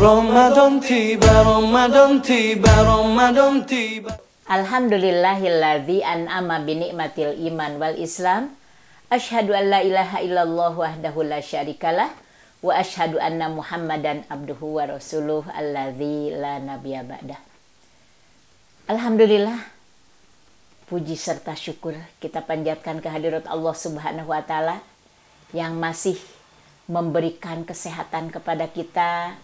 Ramadan tiba, Ramadan tiba, Ramadan tiba. Alhamdulillahilladzi an'ama binikmatil iman wal islam. Asyhadu an la ilaha illallah wahdahu la syarikalah wa asyhadu anna Muhammadan abduhu wa rasuluh alladzi la nabiyya ba'dah. Alhamdulillah, puji serta syukur kita panjatkan kehadirat Allah Subhanahu wa taala yang masih memberikan kesehatan kepada kita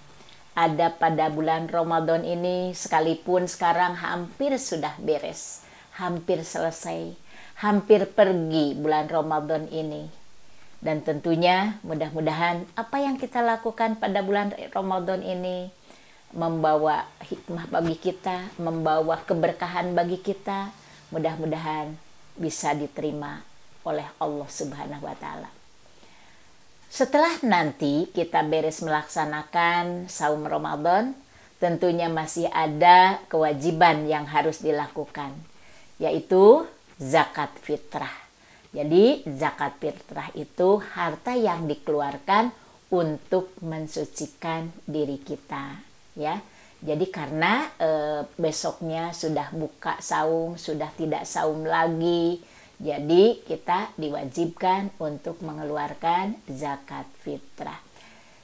ada pada bulan Ramadan ini, sekalipun sekarang hampir sudah beres, hampir selesai, hampir pergi bulan Ramadan ini. Dan tentunya mudah-mudahan apa yang kita lakukan pada bulan Ramadan ini membawa hikmah bagi kita, membawa keberkahan bagi kita, mudah-mudahan bisa diterima oleh Allah Subhanahu wa taala. Setelah nanti kita beres melaksanakan saum Ramadan, tentunya masih ada kewajiban yang harus dilakukan, yaitu zakat fitrah. Jadi zakat fitrah itu harta yang dikeluarkan untuk mensucikan diri kita, ya. Jadi karena besoknya sudah buka saum, sudah tidak saum lagi, jadi kita diwajibkan untuk mengeluarkan zakat fitrah.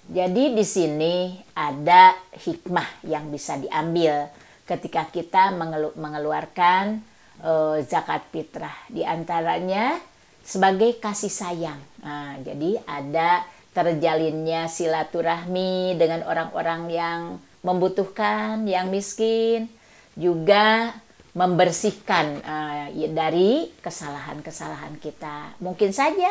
Jadi di sini ada hikmah yang bisa diambil ketika kita mengeluarkan zakat fitrah. Di antaranya sebagai kasih sayang. Nah, jadi ada terjalinnya silaturahmi dengan orang-orang yang membutuhkan, yang miskin, juga membersihkan dari kesalahan-kesalahan kita. Mungkin saja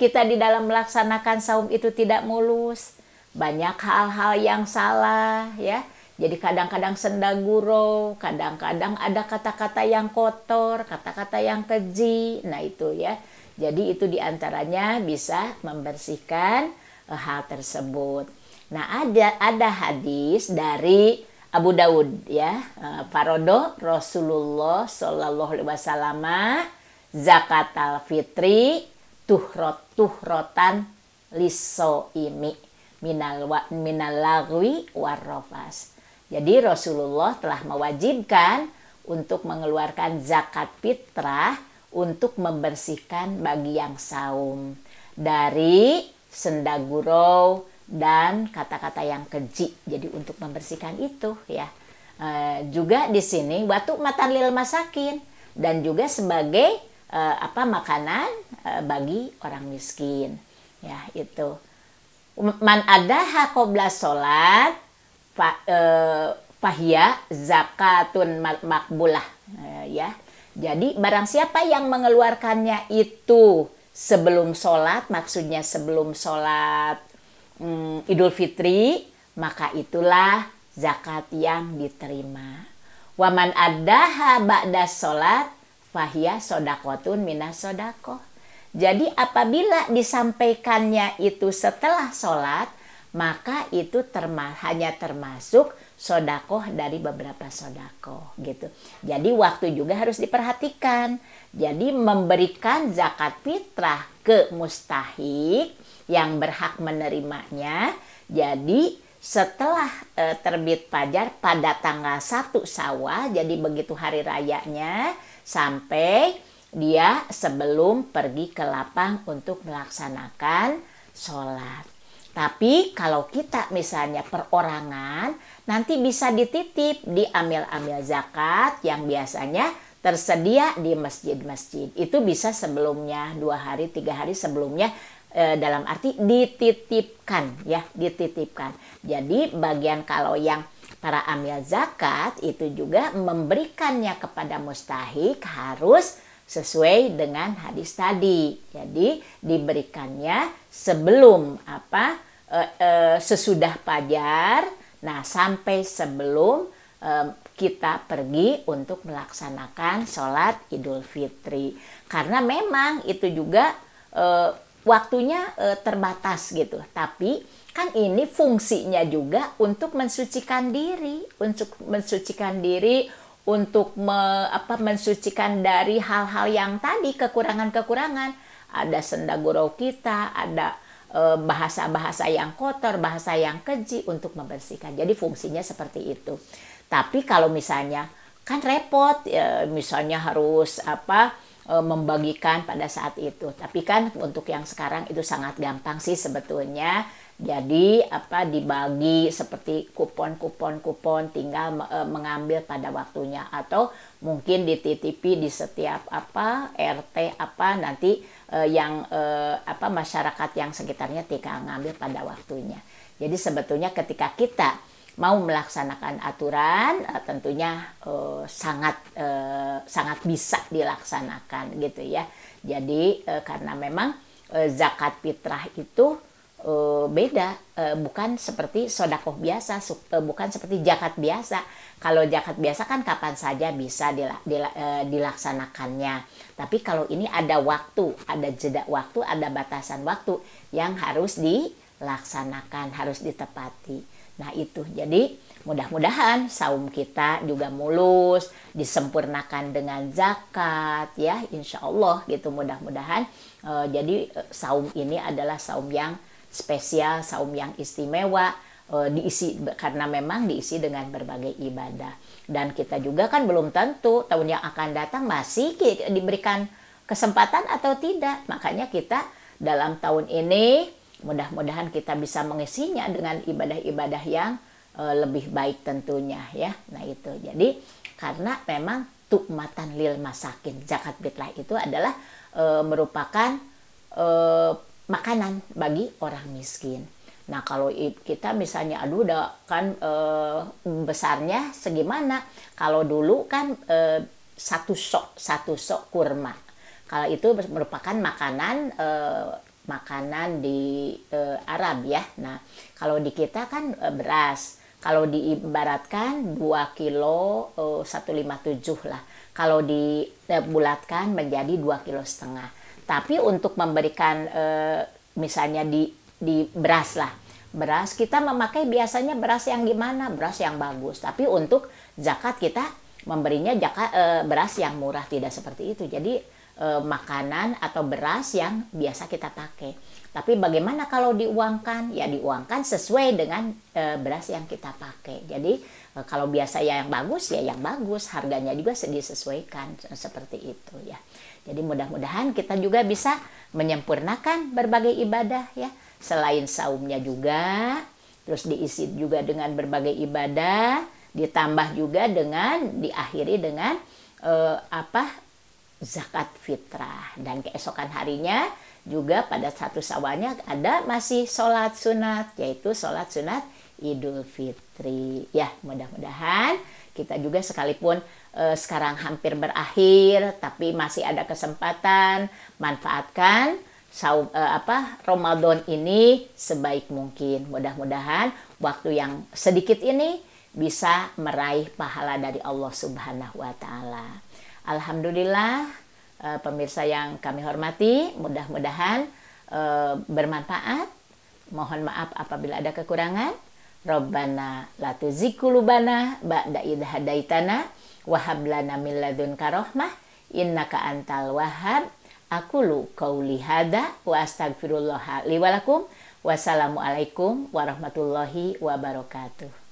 kita di dalam melaksanakan saum itu tidak mulus, banyak hal-hal yang salah, ya. Jadi kadang-kadang senda gurau, kadang-kadang ada kata-kata yang kotor, kata-kata yang keji. Nah itu ya. Jadi itu diantaranya bisa membersihkan hal tersebut. Nah ada hadis dari Abu Dawud, ya, Farodo Rasulullah Shallallahu Alaihi Wasallam zakatal fitri tuhrotan lisoimi minal lagwi warrofas. Jadi Rasulullah telah mewajibkan untuk mengeluarkan zakat fitrah untuk membersihkan bagi yang saum dari senda gurau dan kata-kata yang keji. Jadi untuk membersihkan itu, ya. Juga di sini watu matan lil masakin, dan juga sebagai makanan bagi orang miskin, ya. Itu man adaha qabla salat fahiyya zakatun makbulah, ya. Jadi barang siapa yang mengeluarkannya itu sebelum sholat, maksudnya sebelum sholat Idul Fitri, maka itulah zakat yang diterima. Waman adaha ba'da sholat fahiyya sodakotun minas sodakoh. Jadi apabila disampaikannya itu setelah sholat, maka itu hanya termasuk sodakoh dari beberapa sodakoh, gitu. Jadi waktu juga harus diperhatikan. Jadi memberikan zakat fitrah ke mustahik yang berhak menerimanya. Jadi setelah terbit fajar pada tanggal 1 Syawal, jadi begitu hari rayanya, sampai dia sebelum pergi ke lapang untuk melaksanakan sholat. Tapi kalau kita misalnya perorangan, nanti bisa dititip, diambil zakat yang biasanya tersedia di masjid-masjid. Itu bisa sebelumnya, 2 hari, 3 hari sebelumnya, dalam arti dititipkan, ya, dititipkan. Jadi bagian kalau yang para amil zakat itu juga memberikannya kepada mustahik harus sesuai dengan hadis tadi. Jadi diberikannya sebelum sesudah fajar, nah sampai sebelum kita pergi untuk melaksanakan sholat Idul Fitri. Karena memang itu juga waktunya terbatas gitu. Tapi kan ini fungsinya juga untuk mensucikan diri, untuk mensucikan dari hal-hal yang tadi, kekurangan-kekurangan. Ada senda gurau kita, ada bahasa-bahasa yang kotor, bahasa yang keji untuk membersihkan. Jadi fungsinya seperti itu. Tapi kalau misalnya kan repot, misalnya harus membagikan pada saat itu. Tapi kan untuk yang sekarang itu sangat gampang sih sebetulnya. Jadi dibagi seperti kupon, tinggal mengambil pada waktunya, atau mungkin dititipi di setiap RT nanti yang masyarakat yang sekitarnya tinggal ngambil pada waktunya. Jadi sebetulnya ketika kita mau melaksanakan aturan, tentunya sangat bisa dilaksanakan gitu ya. Jadi karena memang zakat fitrah itu beda, bukan seperti sodakoh biasa, bukan seperti zakat biasa. Kalau zakat biasa kan kapan saja bisa dilaksanakannya. Tapi kalau ini ada waktu, ada jeda waktu, ada batasan waktu yang harus dilaksanakan, harus ditepati. Nah itu, jadi mudah-mudahan saum kita juga mulus, disempurnakan dengan zakat ya, insya Allah gitu. Mudah-mudahan jadi saum ini adalah saum yang spesial, saum yang istimewa, diisi karena memang diisi dengan berbagai ibadah. Dan kita juga kan belum tentu tahun yang akan datang masih diberikan kesempatan atau tidak. Makanya kita dalam tahun ini mudah-mudahan kita bisa mengisinya dengan ibadah-ibadah yang lebih baik tentunya ya. Nah itu, jadi karena memang tukmatan lil masakin, zakat fitrah itu adalah merupakan makanan bagi orang miskin. Nah kalau kita misalnya udah kan besarnya segimana, kalau dulu kan satu sok kurma, kalau itu merupakan makanan di Arab ya. Nah kalau di kita kan beras, kalau diibaratkan 2 kilo 157 lah, kalau dibulatkan menjadi 2,5 kilo. Tapi untuk memberikan misalnya di beras lah, beras kita memakai biasanya beras yang gimana, beras yang bagus. Tapi untuk zakat kita memberinya beras yang murah, tidak seperti itu. Jadi makanan atau beras yang biasa kita pakai. Tapi bagaimana kalau diuangkan? Ya diuangkan sesuai dengan beras yang kita pakai. Jadi kalau biasa yang bagus ya yang bagus, harganya juga disesuaikan seperti itu ya. Jadi mudah-mudahan kita juga bisa menyempurnakan berbagai ibadah ya. Selain saumnya juga, terus diisi juga dengan berbagai ibadah, ditambah juga dengan diakhiri dengan zakat fitrah. Dan keesokan harinya juga pada 1 Syawalnya ada masih sholat sunat, yaitu sholat sunat Idul Fitri. Ya mudah-mudahan kita juga sekalipun sekarang hampir berakhir, tapi masih ada kesempatan, manfaatkan Ramadan ini sebaik mungkin. Mudah-mudahan waktu yang sedikit ini bisa meraih pahala dari Allah Subhanahu wa Ta'ala. Alhamdulillah, pemirsa yang kami hormati, mudah-mudahan bermanfaat. Mohon maaf apabila ada kekurangan. Rabbana la tuzigh qulubana ba'da idh hadaitana wa hab lana min ladunka rahmah innaka antal wahhab. Aqulu qauli hadza wa astaghfirullah li wa lakum. Wassalamualaikum warahmatullahi wabarakatuh.